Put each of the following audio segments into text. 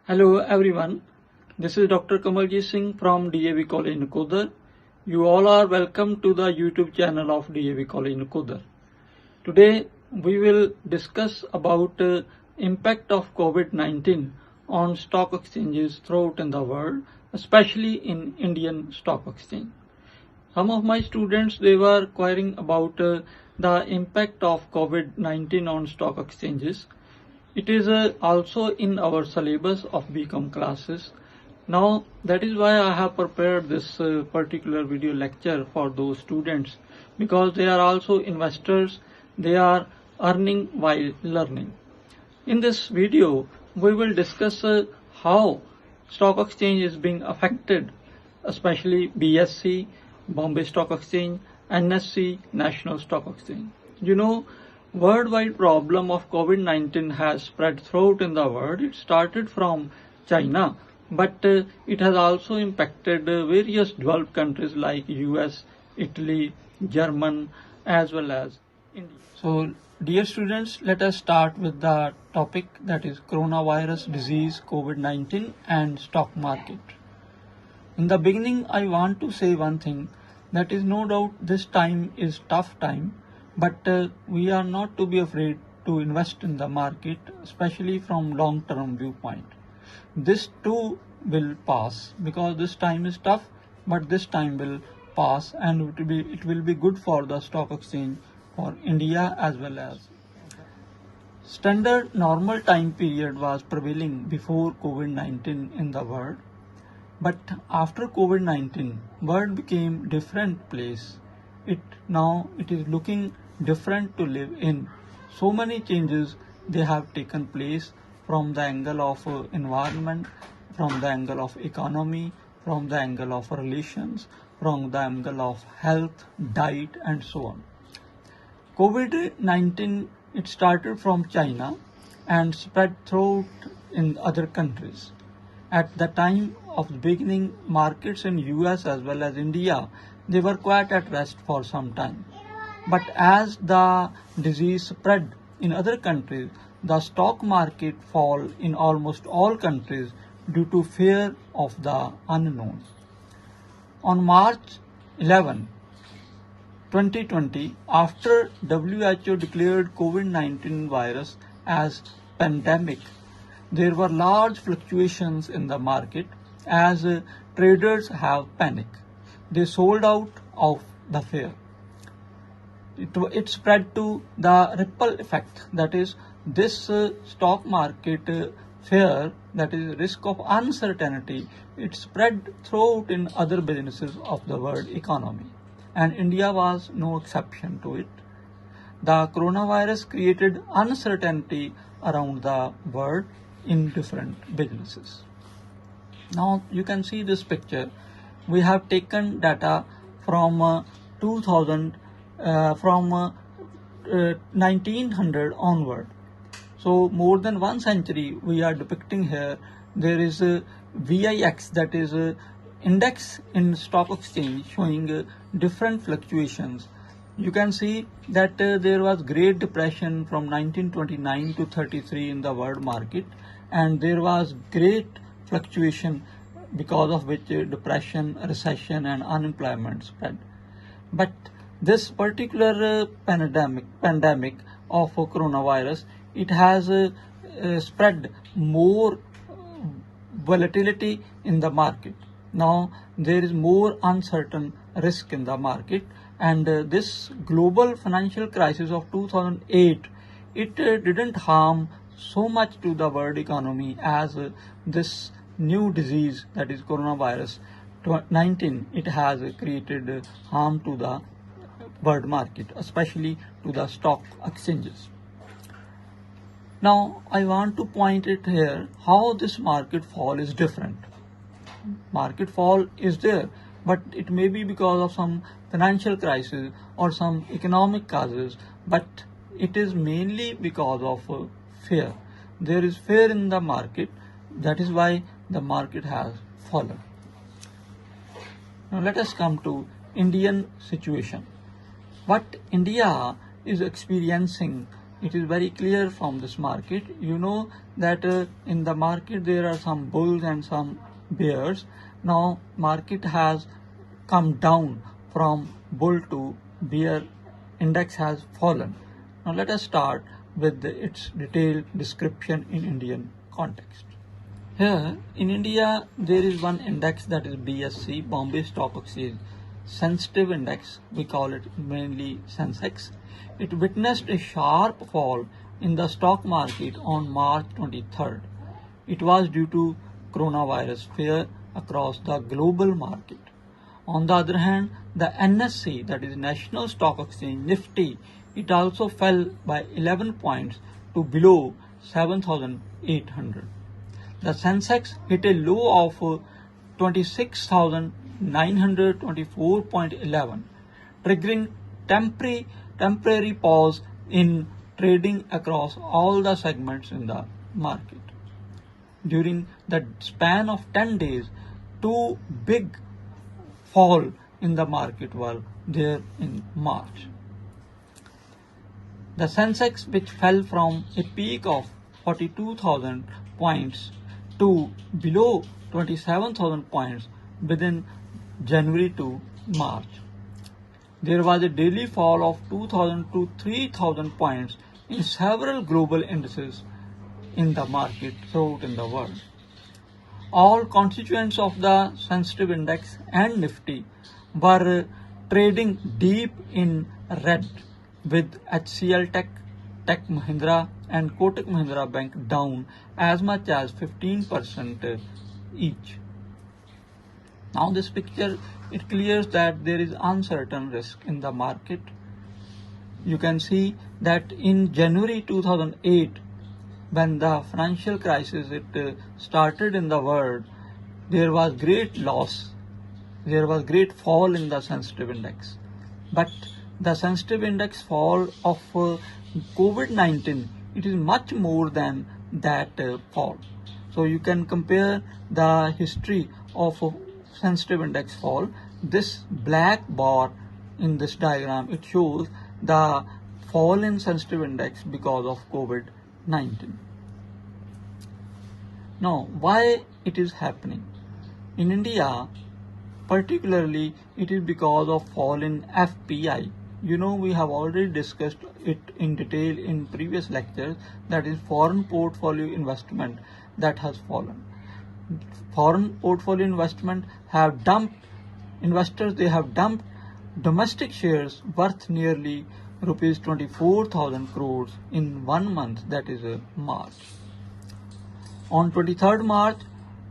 Hello everyone, this is Dr. Kamalji Singh from DAV College Nakodar. You all are welcome to the YouTube channel of DAV College Nakodar. Today we will discuss about impact of COVID-19 on stock exchanges throughout in the world, especially in Indian stock exchange. Some of my students, they were querying about the impact of COVID-19 on stock exchanges. It is also in our syllabus of BCom classes. Now that is why I have prepared this particular video lecture for those students, because they are also investors, they are earning while learning. In this video we will discuss how stock exchange is being affected, especially BSE, Bombay Stock Exchange, NSE, National Stock Exchange. You know, worldwide problem of COVID-19 has spread throughout in the world. It started from China, but it has also impacted various developed countries like US, Italy, Germany, as well as India. So, dear students, let us start with the topic, that is coronavirus disease, COVID-19 and stock market. In the beginning, I want to say one thing, that is no doubt this time is tough time, but we are not to be afraid to invest in the market, especially from long-term viewpoint. This too will pass, because this time is tough, but this time will pass, and it will be good for the stock exchange, for India as well as. Standard normal time period was prevailing before COVID-19 in the world. But after COVID-19, world became different place. Now it is looking different to live in. So many changes they have taken place from the angle of environment, from the angle of economy, from the angle of relations, from the angle of health, diet, and so on. COVID-19, it started from China and spread throughout in other countries. At the time of the beginning, markets in US as well as India, they were quite at rest for some time. But as the disease spread in other countries, the stock market fall in almost all countries due to fear of the unknown. On March 11, 2020, after WHO declared COVID-19 virus as pandemic, there were large fluctuations in the market as traders have panic. They sold out of the fear. It spread to the ripple effect, that is this stock market fear, that is risk of uncertainty, it spread throughout in other businesses of the world economy, and India was no exception to it. The coronavirus created uncertainty around the world in different businesses. Now you can see this picture. We have taken data from 1900 onward. So more than 1 century we are depicting here. There is a VIX, that is a index in stock exchange, showing different fluctuations. You can see that there was Great Depression from 1929 to 33 in the world market, and there was great fluctuation because of which depression, recession and unemployment spread. But this particular pandemic of coronavirus, it has spread more volatility in the market. Now there is more uncertain risk in the market, and this global financial crisis of 2008, it didn't harm so much to the world economy as this new disease, that is coronavirus 19, it has created harm to the world market, especially to the stock exchanges. Now I want to point it here how this market fall is different. Market fall is there, but it may be because of some financial crisis or some economic causes, but it is mainly because of fear. There is fear in the market, that is why the market has fallen. Now let us come to Indian situation. What India is experiencing. It is very clear from this market. You know that in the market there are some bulls and some bears. Now market has come down from bull to bear. Index has fallen. Now let us start with its detailed description in Indian context. Here in India there is one index, that is BSE, Bombay Stock Exchange Sensitive Index. We call it mainly Sensex. It witnessed a sharp fall in the stock market on March 23rd. It was due to coronavirus fear across the global market. On the other hand, the NSE, that is National Stock Exchange Nifty, it also fell by 11 points to below 7,800. The Sensex hit a low of 26,924.11, triggering temporary pause in trading across all the segments in the market. During the span of 10 days, two big fall in the market were there in March. The Sensex, which fell from a peak of 42,000 points to below 27,000 points within January to March. There was a daily fall of 2,000 to 3,000 points in several global indices in the market throughout in the world. All constituents of the sensitive index and Nifty were trading deep in red, with HCL Tech, Tech Mahindra and Kotak Mahindra Bank down as much as 15% each. Now this picture, it clears that there is uncertain risk in the market. You can see that in January 2008, when the financial crisis started in the world, there was great loss. There was great fall in the sensitive index. But the sensitive index fall of COVID-19, it is much more than that fall. So you can compare the history of sensitive index fall. This black bar in this diagram, it shows the fall in sensitive index because of COVID-19. Now, why it is happening? In India, particularly, it is because of fall in FPI. You know, we have already discussed it in detail in previous lectures, that is foreign portfolio investment that has fallen. Foreign portfolio investment have dumped, investors, they have dumped domestic shares worth nearly rupees 24,000 crores in 1 month, that is March. On 23rd March,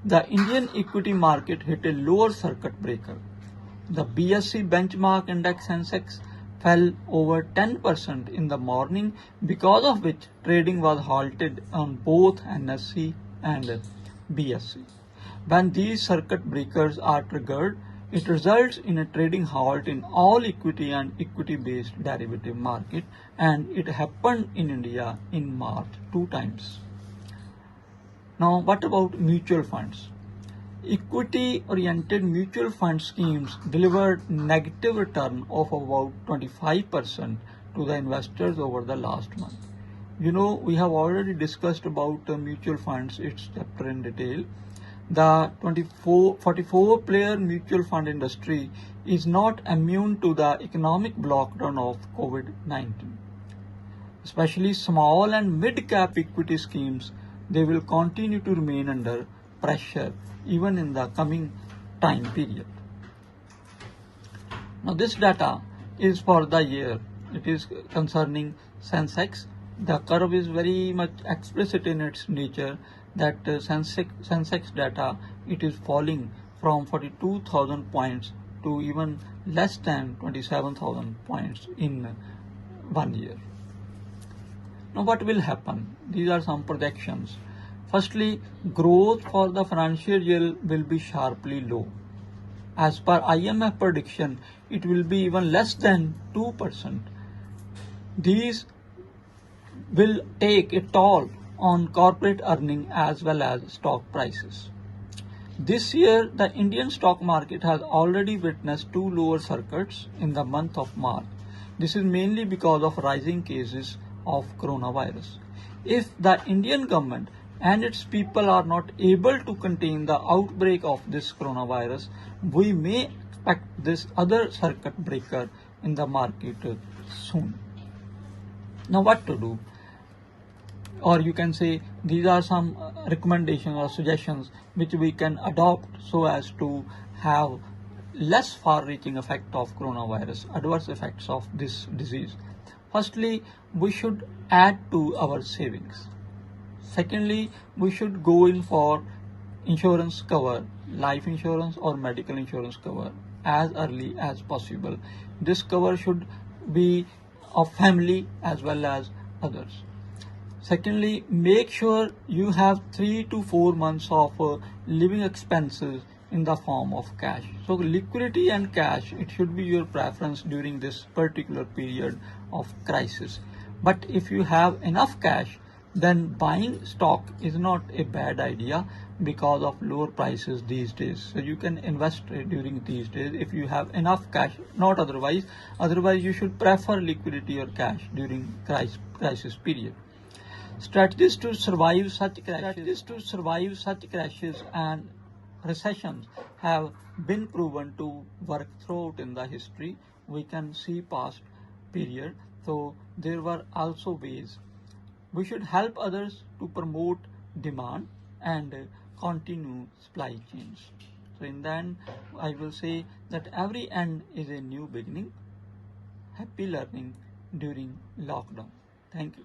the Indian equity market hit a lower circuit breaker. The BSE benchmark index Sensex fell over 10% in the morning, because of which trading was halted on both NSE and BSE. When these circuit breakers are triggered, it results in a trading halt in all equity and equity-based derivative market, and it happened in India in March 2 times. Now, what about mutual funds? Equity-oriented mutual fund schemes delivered negative return of about 25% to the investors over the last month. You know, we have already discussed about mutual funds, its chapter in detail. The 44-player mutual fund industry is not immune to the economic lockdown of COVID-19. Especially small and mid-cap equity schemes, they will continue to remain under pressure even in the coming time period. Now this data is for the year. It is concerning Sensex. The curve is very much explicit in its nature, that Sensex data, it is falling from 42,000 points to even less than 27,000 points in 1 year. Now what will happen? These are some projections. Firstly, growth for the financial year will be sharply low. As per IMF prediction, it will be even less than 2%. These will take a toll on corporate earning as well as stock prices. This year, the Indian stock market has already witnessed 2 lower circuits in the month of March, This is mainly because of rising cases of coronavirus. If the Indian government and its people are not able to contain the outbreak of this coronavirus, we may expect this other circuit breaker in the market soon. Now, what to do? Or you can say these are some recommendations or suggestions which we can adopt so as to have less far-reaching effect of coronavirus, adverse effects of this disease. Firstly, we should add to our savings. Secondly, we should go in for insurance cover, life insurance or medical insurance cover as early as possible. This cover should be of family as well as others. Secondly, make sure you have 3 to 4 months of living expenses in the form of cash. So liquidity and cash, it should be your preference during this particular period of crisis. But if you have enough cash, then buying stock is not a bad idea because of lower prices these days. So you can invest during these days if you have enough cash, not otherwise. Otherwise, you should prefer liquidity or cash during crisis period. Strategies to survive such crashes and recessions have been proven to work throughout in the history. We can see past period. So there were also ways. We should help others to promote demand and continue supply chains. So in the end, I will say that every end is a new beginning. Happy learning during lockdown. Thank you.